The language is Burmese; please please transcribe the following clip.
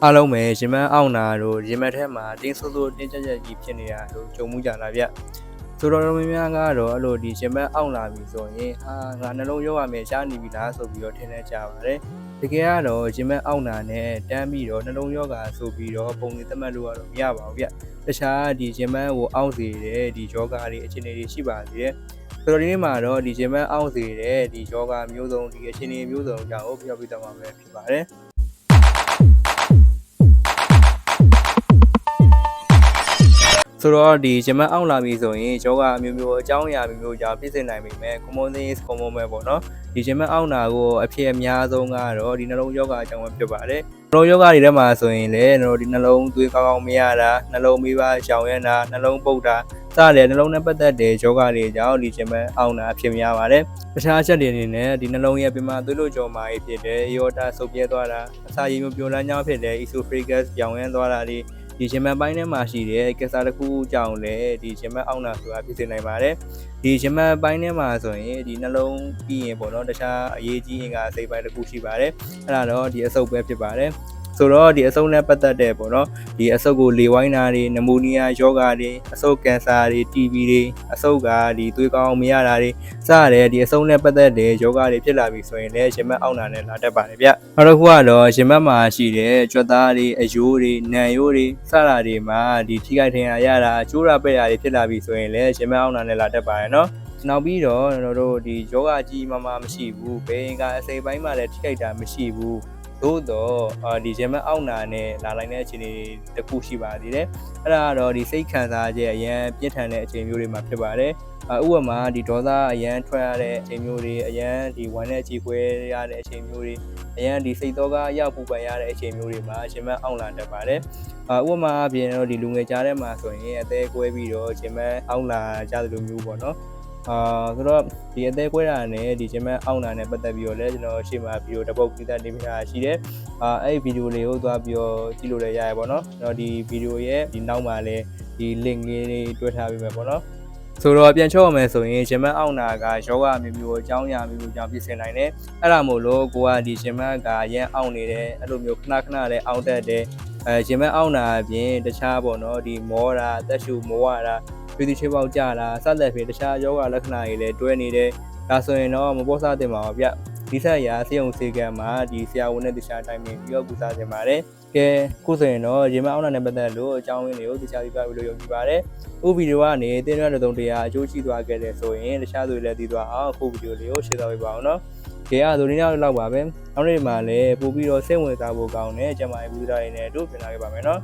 အားလုံးပဲရင်မအောင်နာတို့ရင်မထဲမှာတင်းဆိုးဆိုးတင်းကြပ်ကြပ်ကြီးဖြစ်နေတာတို့ကြုံမှုကြလားဗျဆိုတော့များများကတော့အဲ့လိုဒီရင်မအောင်လာပြီဆိုရင်ငါနှလုံးရောရမယ်ရှားနေပြီလားဆိုပြီးတော့ထင်နေကြပါတယ်တကယ်ကတော့ရင်မအောင်နာနဲ့တန်းပြီးတော့နှလုံးရောဂါဆိုပြီးတော့ပုံစံသတ်မှတ်လို့ကတော့မရပါဘူးဗျတခြားဒီရင်မကိုအောင့်စေတဲ့ဒီယောဂတွေအခြေအနေတွေရှိပါသေးတယ်ဆိုတော့ဒီနေ့မှာတော့ဒီရင်မအောင့်စေတဲ့ဒီယောဂမျိုးစုံဒီအခြေအနေမျိုးစုံကြောင့်ပြောပြသွားမှာပဲဖြစ်ပါတယ်ဆိုတော့ဒီရင်မအောင်လာပြီဆိုရင်ယောဂအမျိုးမျိုးအကြောင်းအရာမျိုးကြောင့်ဖြစ်စေနိုင်ပေမဲ့ common things common ပဲပေါ့နော်ဒီရင်မအောင်တာကိုအဖြစ်အများဆုံးကတော့ဒီနှလုံးယောဂအကြောင်းပဲဖြစ်ပါတယ်နှလုံးယောဂတွေထဲမှာဆိုရင်လည်းဒီနှလုံးသွေးကောင်းကောင်းမရတာနှလုံးမိဘရှောင်ရမ်းတာနှလုံးပုတ်တာစတဲ့နှလုံးနဲ့ပတ်သက်တဲ့ယောဂတွေကြောင့်ဒီရင်မအောင်တာအဖြစ်များပါတယ်တခြားချက်တွေအနေနဲ့ဒီနှလုံးရဲ့ပြမသွေးလွှတ်ကြောမှာဖြစ်တဲ့ aorta ဆုပ်ပြဲသွားတာအစာရည်မျိုးပြိုလန်းကြောင်းဖြစ်တဲ့ esophagus ပြောင်းရမ်းသွားတာဒီရင်မပိုင်းထဲမှာရှိတဲ့ကစားတစ်ခုကြောင့်လည်းဒီရင်မအောင်နာဆိုတာဖြစ်စေနိုင်ပါတယ်ဒီရင်မပိုင်းထဲမှာဆိုရင်ဒီနှလုံးပြီးရင်ပေါ့နော်တခြားအရေးကြီးရင်ကအစိပ်ပိုင်းတစ်ခုရှိပါတယ်အဲ့ဒါတော့ဒီအဆုပ်ပဲဖြစ်ပါတယ်ဆိုတော့ဒီအဆုပ်နဲ့ပတ်သက်တဲ့ပေါ့နော်ဒီအဆုပ်ကိုလေဝိုင်းတာတွေနမိုနီးယားယောဂါတွေအဆုပ်ကင်ဆာတွေ TB တွေအဆုပ်ကဒီသွေးကောင်းမရတာတွေစတဲ့ဒီအဆုပ်နဲ့ပတ်သက်တဲ့ယောဂါတွေဖြစ်လာပြီဆိုရင်လည်းရင်မအောင်နာနဲ့လာတတ်ပါတယ်ဗျနောက်တစ်ခုကတော့ရင်မမှာရှိတဲ့ကြွက်သားတွေအယိုးတွေနံရိုးတွေစတာတွေမှာဒီထိခိုက်ထင်ရတာအကျိုးရပက်ရတွေဖြစ်လာပြီဆိုရင်လည်းရင်မအောင်နာနဲ့လာတတ်ပါတယ်နော်နောက်ပြီးတော့ကျွန်တော်တို့ဒီယောဂကြီးမှမရှိဘူးဘယ်ရင်ကအစိပ်ပိုင်းမှာလည်းထိခိုက်တာမရှိဘူးသို့တော့ဒီရင်မအောင်နာနဲ့လာလိုက်တဲ့အခြေအနေတစ်ခုရှိပါသေးတယ်အဲ့ဒါကတော့ဒီစိတ်ခံစားချက်အရန်ပြင်းထန်တဲ့အချိန်မျိုးတွေမှာဖြစ်ပါတယ်ဥပမာဒီဒေါသအရန်ထွက်ရတဲ့အချိန်မျိုးတွေအရန်ဒီဝမ်းနဲ့ကြေကွဲရတဲ့အချိန်မျိုးတွေအရန်ဒီစိတ်သောကအရောက်ပူပန်ရတဲ့အချိန်မျိုးတွေမှာရင်မအောင်လာတတ်ပါတယ်ဥပမာအပြင်တော့ဒီလူငယ်ကြားထဲမှာဆိုရင်အသေးကွဲပြီးတော့ရင်မအောင်လာကြသလိုမျိုးပေါ့နော်ဆိုတော့ဒီအသေးကွဲတာနဲ့ဒီရင်မအောင်တာနဲ့ပတ်သက်ပြီးတော့လည်းကျွန်တော်ရှေ့မှာဗီဒီယိုတစ်ပုတ်ပြသနေပြတာရှိတယ်အဲ့ဒီဗီဒီယိုလေးကိုသွားပြီးတော့ကြည့်လို့လည်းရရပါတော့ကျွန်တော်ဒီဗီဒီယိုရဲ့ဒီနောက်မှာလည်းဒီ link လေးတွေတွဲထားပေးမယ်ပေါ့နော်ဆိုတော့ပြန်ချော့မယ်ဆိုရင်ရင်မအောင်တာကယောဂမျိုးမျိုးအကြောင်းအရာမျိုးကြောင့်ဖြစ်စေနိုင်တယ်အဲ့ဒါမို့လို့ကိုကဒီရင်မကရန်အောင်နေတယ်အဲ့လိုမျိုးခဏခဏလည်းအောင်တတ်တယ်ရင်မအောင်တာအပြင်တခြားပေါ့နော်ဒီမောတာအသက်ရှူမောရတာပြည်သူချေပေါက်ကြတာစသဖြင့်တခြားယောဂလက္ခဏာတွေလည်းတွဲနေတယ်ဒါဆိုရင်တော့မပေါ်စားတင်ပါဘူးဗျဒီဆက်ရာစေုံစေကံမှာဒီဆရာဝန်နဲ့တခြားတိုင်းပင်ပြီးတော့ကုသတင်ပါတယ်ကဲခုဆိုရင်တော့ရင်မအောင်တာနဲ့ပတ်သက်လို့အကြောင်းရင်းတွေကိုတခြားပြပြလို့ယုံကြည်ပါတယ်အခုဗီဒီယိုကနေတင်းရတဲ့တုံးတရားအကျိုးရှိသွားခဲ့တယ်ဆိုရင်တခြားသူတွေလည်းသိသွားအောင်အခုဗီဒီယိုလေးကို share ပေးပါအောင်နော်ကဲအဲ့ဒါဆိုရင်တော့ပါပဲနောက်နေ့မှာလည်းပို့ပြီးတော့စိတ်ဝင်စားဖို့ကောင်းတဲ့ကျမရဲ့ဗီဒီယိုတွေနဲ့တို့ပြင်လာခဲ့ပါမယ်နော်